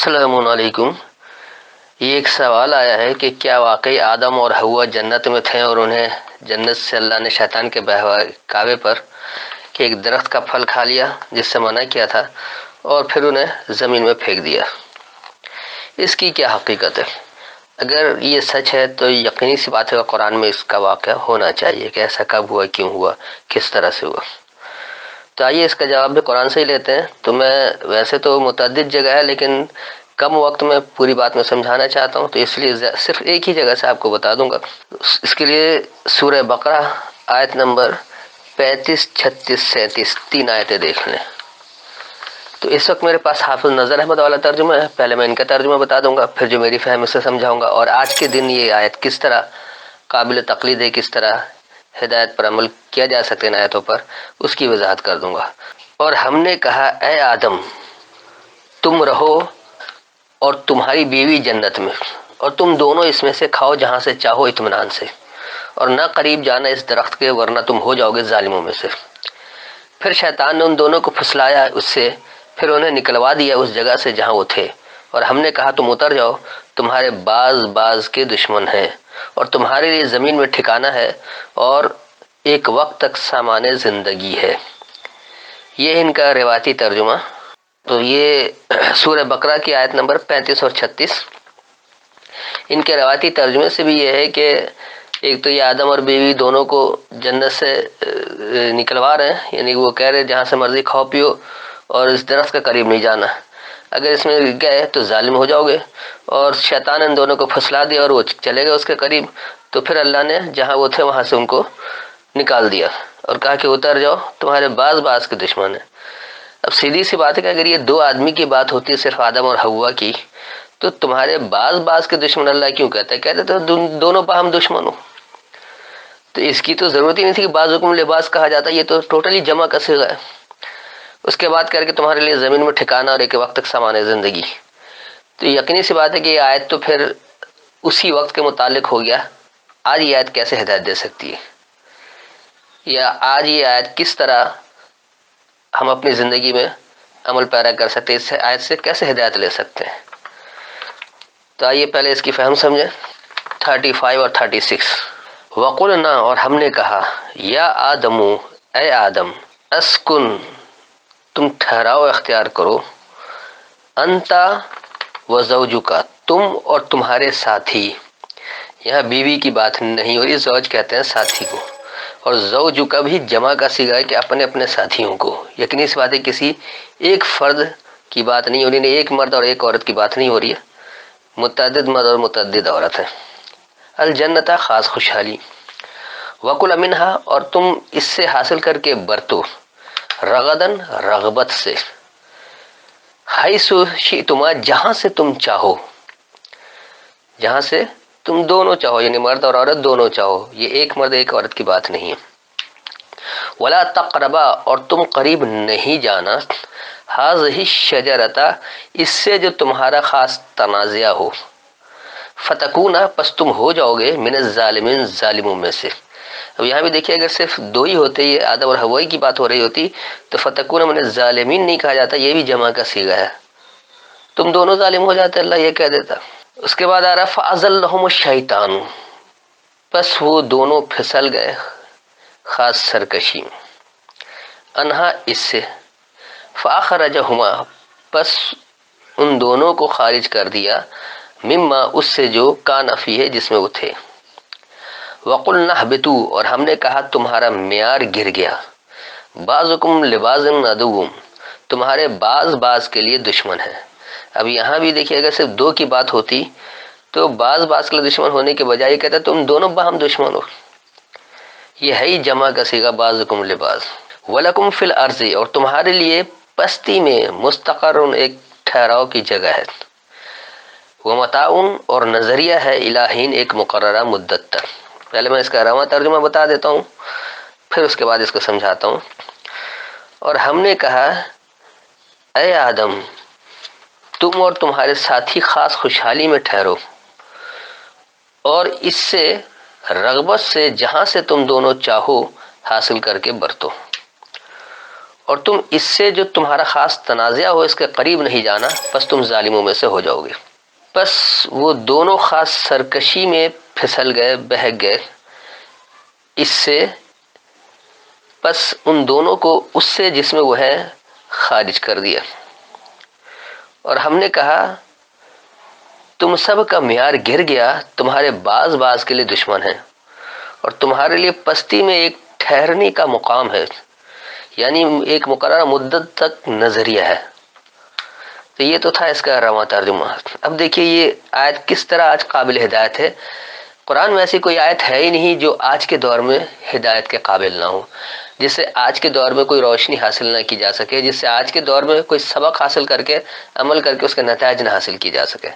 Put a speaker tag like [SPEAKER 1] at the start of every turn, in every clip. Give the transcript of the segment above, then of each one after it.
[SPEAKER 1] السلام علیکم۔ یہ ایک سوال آیا ہے کہ کیا واقعی آدم اور حوا جنت میں تھے اور انہیں جنت سے اللہ نے شیطان کے بہکاوے پر کہ ایک درخت کا پھل کھا لیا جس سے منع کیا تھا اور پھر انہیں زمین میں پھینک دیا؟ اس کی کیا حقیقت ہے؟ اگر یہ سچ ہے تو یقینی سی بات ہے کہ قرآن میں اس کا واقعہ ہونا چاہیے کہ ایسا کب ہوا، کیوں ہوا، کس طرح سے ہوا۔ تو آئیے اس کا جواب بھی قرآن سے ہی لیتے ہیں۔ تو میں ویسے تو متعدد جگہ ہے لیکن کم وقت میں پوری بات میں سمجھانا چاہتا ہوں، تو اس لیے صرف ایک ہی جگہ سے آپ کو بتا دوں گا۔ اس کے لیے سورہ بقرہ آیت نمبر 35، 36، 37 تین آیتیں دیکھ لیں۔ تو اس وقت میرے پاس حافظ نظر احمد والا ترجمہ ہے، پہلے میں ان کا ترجمہ بتا دوں گا، پھر جو میری فہم سے سمجھاؤں گا، اور آج کے دن یہ آیت کس طرح قابل تقلید ہے، کس طرح ہدایت پر عمل کیا جا سکتے ان آیتوں پر، اس کی وضاحت کر دوں گا۔ اور ہم نے کہا اے آدم تم رہو اور تمہاری بیوی جنت میں، اور تم دونوں اس میں سے کھاؤ جہاں سے چاہو اطمینان سے، اور نہ قریب جانا اس درخت کے ورنہ تم ہو جاؤ گے ظالموں میں سے۔ پھر شیطان نے ان دونوں کو پھسلایا اس سے، پھر انہیں نکلوا دیا اس جگہ سے جہاں وہ تھے، اور ہم نے کہا تم اتر جاؤ، تمہارے باز کے دشمن ہیں، اور تمہارے لیے زمین میں ٹھکانہ ہے، اور ایک وقت تک سامان زندگی ہے۔ یہ ان کا روایتی ترجمہ۔ تو یہ سورہ بقرہ کی آیت نمبر 35 اور 36۔ ان کے روایتی ترجمے سے بھی یہ ہے کہ ایک تو یہ آدم اور بیوی دونوں کو جنت سے نکلوا رہے ہیں، یعنی وہ کہہ رہے جہاں سے مرضی کھاؤ پیو اور اس درخت کے قریب نہیں جانا، اگر اس میں گئے تو ظالم ہو جاؤ گے، اور شیطان نے ان دونوں کو پھسلا دیا اور وہ چلے گئے اس کے قریب، تو پھر اللہ نے جہاں وہ تھے وہاں سے ان کو نکال دیا اور کہا کہ اتر جاؤ، تمہارے باز کے دشمن ہیں۔ اب سیدھی سی بات ہے کہ اگر یہ دو آدمی کی بات ہوتی ہے صرف آدم اور حوا کی، تو تمہارے باز کے دشمن اللہ کیوں کہتا ہے؟ کہتے تو دونوں باہم دشمن ہو، تو اس کی تو ضرورت ہی نہیں تھی کہ بعضکم لباس کہا جاتا، یہ تو ٹوٹلی جمع کا صیغہ ہے۔ اس کے بعد کر کے تمہارے لیے زمین میں ٹھکانہ اور ایک وقت تک سامان زندگی، تو یقینی سی بات ہے کہ یہ آیت تو پھر اسی وقت کے متعلق ہو گیا۔ آج یہ آیت کیسے ہدایت دے سکتی ہے، یا آج یہ آیت کس طرح ہم اپنی زندگی میں عمل پیرا کر سکتے ہیں، اس آیت سے کیسے ہدایت لے سکتے ہیں؟ تو آئیے پہلے اس کی فہم سمجھیں۔ 35 اور 36۔ وَقُلْنَا اور ہم نے کہا، یا آدم اے آدم، اسکن تم ٹھہراؤ اختیار کرو، انتا و زوجکا تم اور تمہارے ساتھی، یہاں بیوی کی بات نہیں ہو رہی، زوج کہتے ہیں ساتھی کو، اور زوجکا بھی جمع کا صیغہ ہے کہ اپنے اپنے ساتھیوں کو، یقینی اس بات ہے کسی ایک فرد کی بات نہیں ہو رہی، نہیں ایک مرد اور ایک عورت کی بات نہیں ہو رہی ہے، متعدد مرد اور متعدد عورت ہے۔ الجنت خاص خوشحالی، وَكُلْ مِنْهَا اور تم اس سے حاصل کر کے برتو، رغدن رغبت سے، حیث شئتما جہاں سے تم چاہو، جہاں سے تم دونوں چاہو، یعنی مرد اور عورت دونوں چاہو، یہ ایک مرد ایک عورت کی بات نہیں ہے۔ وَلَا تَقْرَبَا اور تم قریب نہیں جانا، هَٰذِهِ الشَّجَرَةَ اس سے جو تمہارا خاص تنازعہ ہو، فَتَكُونَ پس تم ہو جاؤ گے من الظالمین ظالموں میں سے۔ اب یہاں بھی دیکھیے اگر صرف دو ہی ہوتے، یہ آدم اور حوا کی بات ہو رہی ہوتی تو فَتَكُونَ من الظالمین نہیں کہا جاتا، یہ بھی جمع کا صیغہ ہے، تم دونوں ظالم ہو جاتے، اللہ یہ کہہ دیتا۔ اس کے بعد آ رہا فَأَزَلَّهُمُ الشَّيْطَانُ پس وہ دونوں پھسل گئے خاص سرکشی میں، انہا اس سے، فَأَخْرَجَهُمَا پس ان دونوں کو خارج کر دیا، مما اس سے جو کان فیہ جس میں وہ تھے، وَقُلْنَا اهْبِطُوا اور ہم نے کہا تمہارا معیار گر گیا، بعضکم لبعض عدو تمہارے باز کے لیے دشمن ہے۔ اب یہاں بھی دیکھیے اگر صرف دو کی بات ہوتی تو باز کے لیے دشمن ہونے کے بجائے کہتا تم دونوں باہم دشمن ہو، یہ ہے ہی جمع کا صیغہ بعضکم لبعض۔ وَلَكُمْ فِي الْأَرْضِ اور تمہارے لیے پستی میں مستقر ایک ٹھہراؤ کی جگہ ہے، وَمَتَاعٌ اور نظریہ ہے الہین ایک مقررہ مدت تک۔ پہلے میں اس کا رواں ترجمہ بتا دیتا ہوں، پھر اس کے بعد اس کو سمجھاتا ہوں۔ اور ہم نے کہا اے آدم تم اور تمہارے ساتھی خاص خوشحالی میں ٹھہرو، اور اس سے رغبت سے جہاں سے تم دونوں چاہو حاصل کر کے برتو، اور تم اس سے جو تمہارا خاص تنازع ہو اس کے قریب نہیں جانا، بس تم ظالموں میں سے ہو جاؤ گے۔ بس وہ دونوں خاص سرکشی میں پھسل گئے، بہک گئے اس سے، بس ان دونوں کو اس سے جس میں وہ ہے خارج کر دیا۔ اور ہم نے کہا تم سب کا معیار گر گیا، تمہارے بعض بعض کے لیے دشمن ہیں، اور تمہارے لیے پستی میں ایک ٹھہرنے کا مقام ہے، یعنی ایک مقررہ مدت تک نظریہ ہے۔ تو یہ تو تھا اس کا رواں ترجمہ۔ اب دیکھیے یہ آیت کس طرح آج قابل ہدایت ہے۔ قرآن میں ایسی کوئی آیت ہے ہی نہیں جو آج کے دور میں ہدایت کے قابل نہ ہو، جس سے آج کے دور میں کوئی روشنی حاصل نہ کی جا سکے، جس سے آج کے دور میں کوئی سبق حاصل کر کے عمل کر کے اس کے نتائج نہ حاصل کی جا سکے۔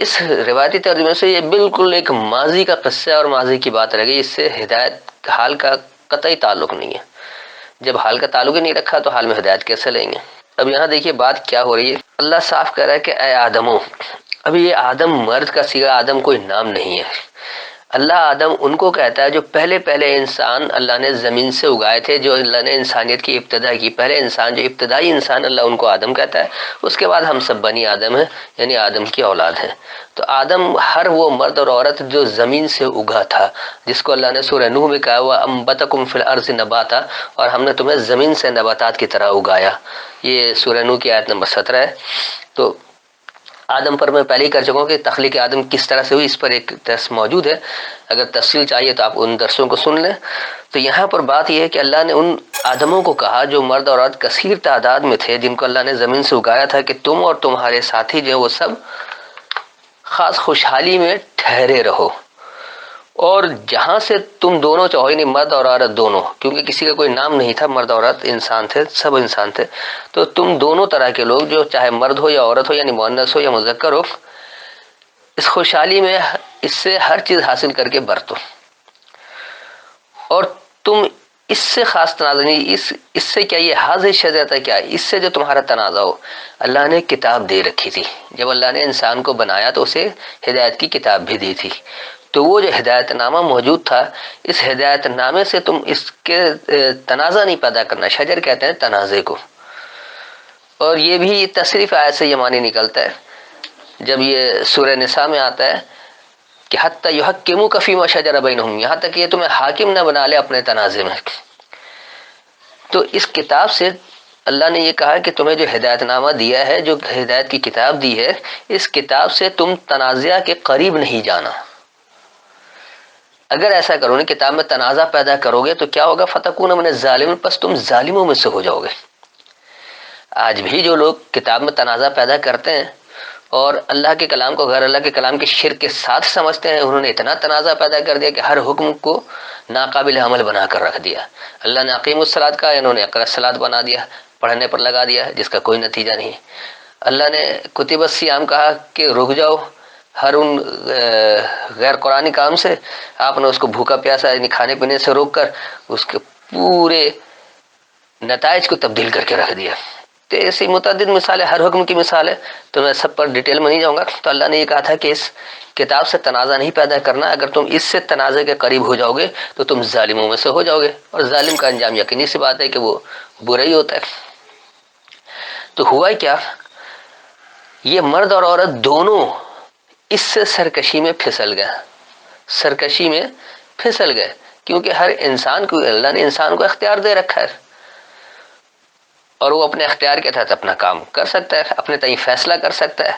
[SPEAKER 1] اس روایتی ترجمے سے یہ بالکل ایک ماضی کا قصہ اور ماضی کی بات رہ گئی، اس سے ہدایت حال کا قطعی تعلق نہیں ہے۔ جب حال کا تعلق ہی نہیں رکھا تو حال میں ہدایت کیسے لیں گے؟ اب یہاں دیکھیے بات کیا ہو رہی ہے۔ اللہ صاف کہہ رہا ہے کہ اے آدمو، اب یہ آدم مرد کا صیغہ، آدم کوئی نام نہیں ہے۔ اللہ آدم ان کو کہتا ہے جو پہلے انسان اللہ نے زمین سے اگائے تھے، جو اللہ نے انسانیت کی ابتدا کی، پہلے انسان جو ابتدائی انسان، اللہ ان کو آدم کہتا ہے۔ اس کے بعد ہم سب بنی آدم ہیں، یعنی آدم کی اولاد ہیں۔ تو آدم ہر وہ مرد اور عورت جو زمین سے اگا تھا، جس کو اللہ نے سورہ نوح میں کہا ہوا انبتکم فی الارض نباتا، اور ہم نے تمہیں زمین سے نباتات کی طرح اگایا۔ یہ سورہ نوح کی آیت نمبر 17 ہے۔ تو آدم پر میں پہلے ہی کر چکا ہوں کہ تخلیق آدم کس طرح سے ہوئی، اس پر ایک درس موجود ہے، اگر تفصیل چاہیے تو آپ ان درسوں کو سن لیں۔ تو یہاں پر بات یہ ہے کہ اللہ نے ان آدموں کو کہا جو مرد اور عورت کثیر تعداد میں تھے، جن کو اللہ نے زمین سے اگایا تھا، کہ تم اور تمہارے ساتھی جو ہیں وہ سب خاص خوشحالی میں ٹھہرے رہو، اور جہاں سے تم دونوں چاہو، یعنی مرد اور عورت دونوں، کیونکہ کسی کا کوئی نام نہیں تھا، مرد اور عورت انسان تھے، سب انسان تھے، تو تم دونوں طرح کے لوگ، جو چاہے مرد ہو یا عورت ہو، یعنی مؤنث ہو یا مذکر ہو، اس خوشحالی میں اس سے ہر چیز حاصل کر کے برتو، اور تم اس سے خاص تنازع نہیں، اس سے کیا یہ حاضر شجرت ہے، کیا اس سے جو تمہارا تنازع ہو۔ اللہ نے کتاب دے رکھی تھی، جب اللہ نے انسان کو بنایا تو اسے ہدایت کی کتاب بھی دی تھی، تو وہ جو ہدایت نامہ موجود تھا، اس ہدایت نامے سے تم اس کے تنازع نہیں پیدا کرنا، شجر کہتے ہیں تنازع کو۔ اور یہ بھی تصریف آیت سے یہ معنی نکلتا ہے، جب یہ سورہ نساء میں آتا ہے کہ حتی یحکموک فیما شجر بینہم، یہاں تک یہ تمہیں حاکم نہ بنا لے اپنے تنازع میں۔ تو اس کتاب سے اللہ نے یہ کہا کہ تمہیں جو ہدایت نامہ دیا ہے، جو ہدایت کی کتاب دی ہے، اس کتاب سے تم تنازع کے قریب نہیں جانا۔ اگر ایسا کرو نا، کتاب میں تنازع پیدا کرو گے تو کیا ہوگا؟ فتکون من الظالمین، پس تم ظالموں میں سے ہو جاؤ گے۔ آج بھی جو لوگ کتاب میں تنازع پیدا کرتے ہیں اور اللہ کے کلام کو غیر اللہ کے کلام کے شرک کے ساتھ سمجھتے ہیں، انہوں نے اتنا تنازع پیدا کر دیا کہ ہر حکم کو ناقابل عمل بنا کر رکھ دیا۔ اللہ نے اقیم الصلاۃ کہا، انہوں نے اقرأ الصلاۃ بنا دیا، پڑھنے پر لگا دیا، جس کا کوئی نتیجہ نہیں۔ اللہ نے کتب الصیام کہا کہ رک جاؤ ہر ان غیر قرآنی کام سے، آپ نے اس کو بھوکا پیاسا یعنی کھانے پینے سے روک کر اس کے پورے نتائج کو تبدیل کر کے رکھ دیا۔ تو ایسی متعدد مثالیں، ہر حکم کی مثال ہے، تو میں سب پر ڈیٹیل میں نہیں جاؤں گا۔ تو اللہ نے یہ کہا تھا کہ اس کتاب سے تنازع نہیں پیدا کرنا، اگر تم اس سے تنازع کے قریب ہو جاؤ گے تو تم ظالموں میں سے ہو جاؤ گے، اور ظالم کا انجام یقینی سی بات ہے کہ وہ برا ہی ہوتا ہے۔ تو ہوا کیا، یہ مرد اور عورت دونوں اس سے سرکشی میں پھسل گئے، سرکشی میں پھسل گئے، کیونکہ ہر انسان کو اللہ نے انسان کو اختیار دے رکھا ہے، اور وہ اپنے اختیار کے تحت اپنا کام کر سکتا ہے، اپنے تئیں فیصلہ کر سکتا ہے۔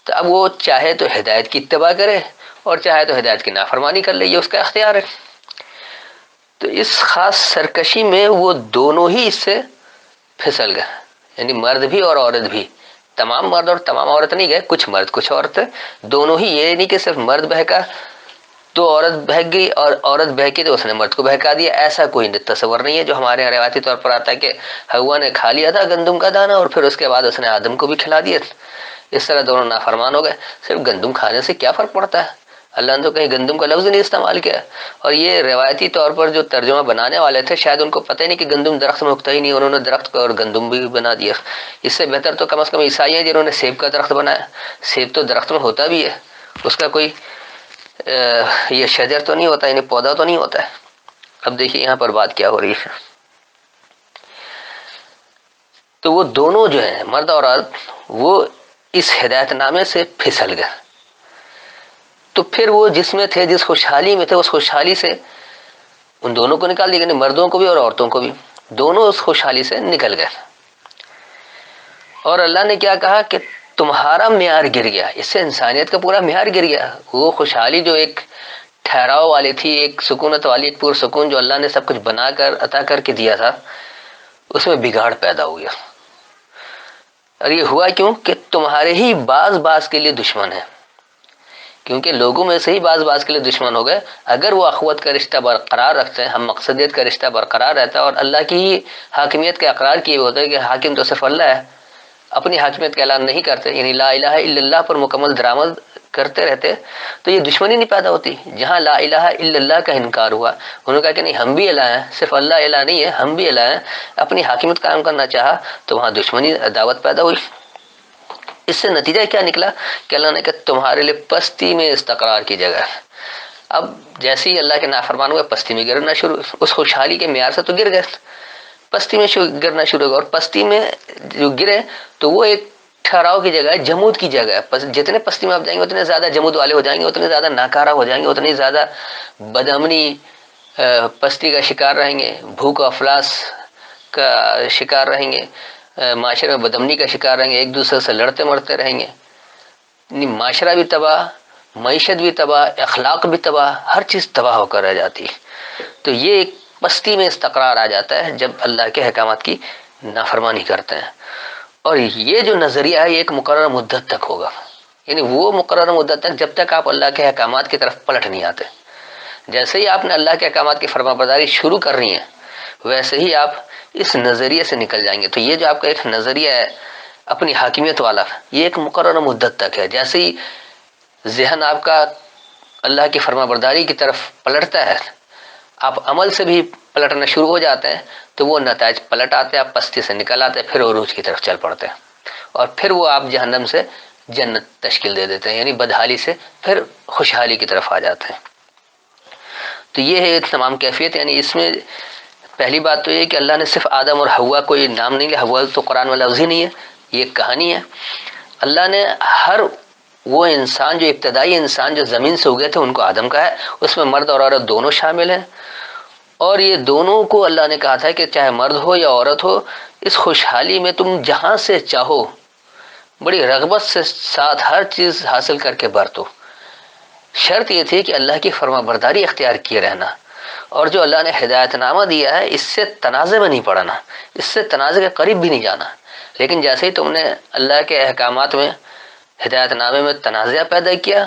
[SPEAKER 1] تو اب وہ چاہے تو ہدایت کی اتباع کرے اور چاہے تو ہدایت کی نافرمانی کر لے، یہ اس کا اختیار ہے۔ تو اس خاص سرکشی میں وہ دونوں ہی اس سے پھسل گئے، یعنی مرد بھی اور عورت بھی، تمام مرد اور تمام عورت نہیں گئے، کچھ مرد کچھ عورتیں، دونوں ہی، یہ نہیں کہ صرف مرد بہکا تو عورت بہک گئی اور عورت بہکی تو اس نے مرد کو بہکا دیا، ایسا کوئی تصور نہیں ہے جو ہمارے یہاں روایتی طور پر آتا ہے کہ ہوا نے کھا لیا تھا گندم کا دانہ اور پھر اس کے بعد اس نے آدم کو بھی کھلا دیا، اس طرح دونوں نافرمان ہو گئے۔ صرف گندم کھانے سے کیا فرق پڑتا ہے؟ اللہ نے تو کہیں گندم کا لفظ نہیں استعمال کیا، اور یہ روایتی طور پر جو ترجمہ بنانے والے تھے شاید ان کو پتہ ہی نہیں کہ گندم درخت میں اگتا ہی نہیں، انہوں نے درخت کو اور گندم بھی بنا دیا۔ اس سے بہتر تو کم از کم عیسائی ہیں جنہوں نے سیب کا درخت بنایا، سیب تو درخت میں ہوتا بھی ہے، اس کا کوئی یہ شجر تو نہیں ہوتا، یعنی پودا تو نہیں ہوتا ہے۔ اب دیکھیے یہاں پر بات کیا ہو رہی ہے، تو وہ دونوں جو ہیں مرد اور عورت وہ اس ہدایت نامے سے پھسل گئے. تو پھر وہ جس میں تھے، جس خوشحالی میں تھے، اس خوشحالی سے ان دونوں کو نکال دیا، یعنی مردوں کو بھی اور عورتوں کو بھی، دونوں اس خوشحالی سے نکل گئے. اور اللہ نے کیا کہا کہ تمہارا معیار گر گیا، اس سے انسانیت کا پورا معیار گر گیا. وہ خوشحالی جو ایک ٹھہراؤ والی تھی، ایک سکونت والی، ایک پرسکون جو اللہ نے سب کچھ بنا کر عطا کر کے دیا تھا، اس میں بگاڑ پیدا ہو گیا. اور یہ ہوا کیوں کہ تمہارے ہی بعض کے لیے دشمن ہیں، کیونکہ لوگوں میں سے ہی بعض کے لیے دشمن ہو گئے. اگر وہ اخوت کا رشتہ برقرار رکھتے ہیں، ہم مقصدیت کا رشتہ برقرار رہتا ہے، اور اللہ کی ہی حاکمیت کا اقرار کیے ہوتے ہیں کہ حاکم تو صرف اللہ ہے، اپنی حاکمیت کا اعلان نہیں کرتے، یعنی لا الہ الا اللہ پر مکمل درآمد کرتے رہتے، تو یہ دشمنی نہیں پیدا ہوتی. جہاں لا الہ الا اللہ کا انکار ہوا، انہوں نے کہا کہ نہیں ہم بھی الہ ہیں، صرف اللہ الہ نہیں ہے، ہم بھی الہ ہیں، اپنی حاکمیت قائم کرنا چاہا، تو وہاں دشمنی عداوت پیدا ہوئی. اس سے نتیجہ کیا نکلا کہ اللہ نے کہا تمہارے لیے پستی میں استقرار کی جگہ ہے. اب جیسے ہی اللہ کے نافرمان ہوئے، پستی میں گرنا شروع، اس خوشحالی کے معیار سے تو گر گئے، پستی میں گرنا شروع ہوا. اور پستی میں جو گرے تو وہ ایک ٹھہراؤ کی جگہ ہے، جمود کی جگہ ہے. جتنے پستی میں آپ جائیں گے اتنے زیادہ جمود والے ہو جائیں گے، اتنے زیادہ ناکارہ ہو جائیں گے، اتنی زیادہ بدامنی پستی کا شکار رہیں گے، بھوک و افلاس کا شکار رہیں گے، معاشرے میں بدامنی کا شکار رہیں گے، ایک دوسرے سے لڑتے مرتے رہیں گے. معاشرہ بھی تباہ، معیشت بھی تباہ، اخلاق بھی تباہ، ہر چیز تباہ ہو کر رہ جاتی. تو یہ ایک پستی میں استقرار آ جاتا ہے جب اللہ کے احکامات کی نافرمانی کرتے ہیں. اور یہ جو نظریہ ہے یہ ایک مقررہ مدت تک ہوگا، یعنی وہ مقررہ مدت تک جب تک آپ اللہ کے احکامات کی طرف پلٹ نہیں آتے. جیسے ہی آپ نے اللہ کے احکامات کی فرما برداری شروع کر رہی ہیں، ویسے ہی آپ اس نظریے سے نکل جائیں گے. تو یہ جو آپ کا ایک نظریہ ہے اپنی حاکمیت والا، یہ ایک مقررہ مدت تک ہے. جیسے ہی ذہن آپ کا اللہ کی فرما برداری کی طرف پلٹتا ہے، آپ عمل سے بھی پلٹنا شروع ہو جاتے ہیں، تو وہ نتائج پلٹ آتے ہیں، آپ پستی سے نکل آتے ہیں، پھر عروج کی طرف چل پڑتے ہیں، اور پھر وہ آپ جہنم سے جنت تشکیل دے دیتے ہیں، یعنی بدحالی سے پھر خوشحالی کی طرف آ جاتے ہیں. تو یہ ہے ایک تمام کیفیت. یعنی اس میں پہلی بات تو یہ کہ اللہ نے صرف آدم اور حوا کو یہ نام نہیں لیا، حوا تو قرآن میں لفظ ہی نہیں ہے، یہ ایک کہانی ہے. اللہ نے ہر وہ انسان جو ابتدائی انسان جو زمین سے اگے تھے ان کو آدم کہا ہے، اس میں مرد اور عورت دونوں شامل ہیں. اور یہ دونوں کو اللہ نے کہا تھا کہ چاہے مرد ہو یا عورت ہو، اس خوشحالی میں تم جہاں سے چاہو بڑی رغبت سے ساتھ ہر چیز حاصل کر کے برتو. شرط یہ تھی کہ اللہ کی فرما برداری اختیار کیے رہنا، اور جو اللہ نے ہدایت نامہ دیا ہے اس سے تنازع میں نہیں پڑنا، اس سے تنازع کے قریب بھی نہیں جانا. لیکن جیسے ہی تم نے اللہ کے احکامات میں، ہدایت نامے میں تنازع پیدا کیا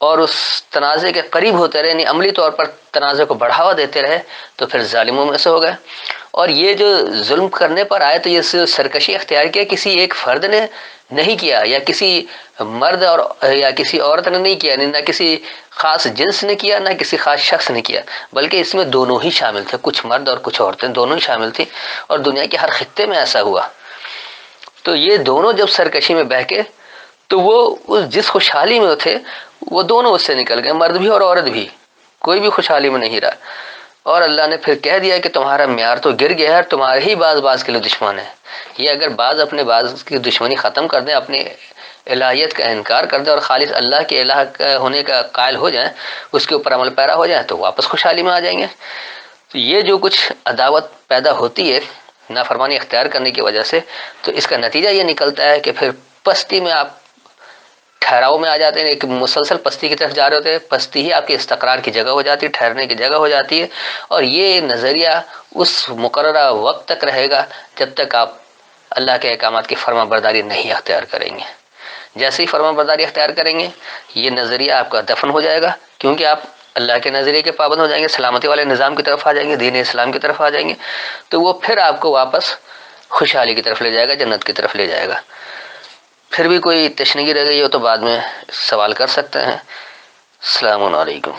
[SPEAKER 1] اور اس تنازع کے قریب ہوتے رہے، یعنی عملی طور پر تنازع کو بڑھاوا دیتے رہے، تو پھر ظالموں میں سے ہو گئے. اور یہ جو ظلم کرنے پر آئے تو یہ سرکشی اختیار کیا کسی ایک فرد نے نہیں کیا، یا کسی مرد اور یا کسی عورت نے نہیں کیا، نہ کسی خاص جنس نے کیا، نہ کسی خاص شخص نے کیا، بلکہ اس میں دونوں ہی شامل تھے، کچھ مرد اور کچھ عورتیں دونوں ہی شامل تھیں، اور دنیا کے ہر خطے میں ایسا ہوا. تو یہ دونوں جب سرکشی میں بہکے تو وہ جس خوشحالی میں تھے وہ دونوں اس سے نکل گئے، مرد بھی اور عورت بھی، کوئی بھی خوشحالی میں نہیں رہا. اور اللہ نے پھر کہہ دیا کہ تمہارا معیار تو گر گیا ہے، تمہارے ہی بعض کے لیے دشمن ہے. یہ اگر بعض اپنے بعض کی دشمنی ختم کر دیں، اپنی الہیت کا انکار کر دیں اور خالص اللہ کے الہ ہونے کا قائل ہو جائیں، اس کے اوپر عمل پیرا ہو جائیں، تو واپس خوشحالی میں آ جائیں گے. تو یہ جو کچھ عداوت پیدا ہوتی ہے نافرمانی اختیار کرنے کی وجہ سے، تو اس کا نتیجہ یہ نکلتا ہے کہ پھر پستی میں آپ ٹھہراؤ میں آ جاتے ہیں، ایک مسلسل پستی کی طرف جا رہے ہوتے ہیں، پستی ہی آپ کے استقرار کی جگہ ہو جاتی ہے، ٹھہرنے کی جگہ ہو جاتی ہے. اور یہ نظریہ اس مقررہ وقت تک رہے گا جب تک آپ اللہ کے احکامات کی فرما برداری نہیں اختیار کریں گے. جیسے ہی فرما برداری اختیار کریں گے یہ نظریہ آپ کا دفن ہو جائے گا، کیونکہ آپ اللہ کے نظریے کے پابند ہو جائیں گے، سلامتی والے نظام کی طرف آ جائیں گے، دین اسلام کی طرف آ جائیں گے، تو وہ پھر آپ کو واپس خوشحالی کی طرف لے جائے گا، جنت کی طرف لے جائے گا. پھر بھی کوئی تشنگی رہ گئی ہو تو بعد میں سوال کر سکتے ہیں. السلام علیکم.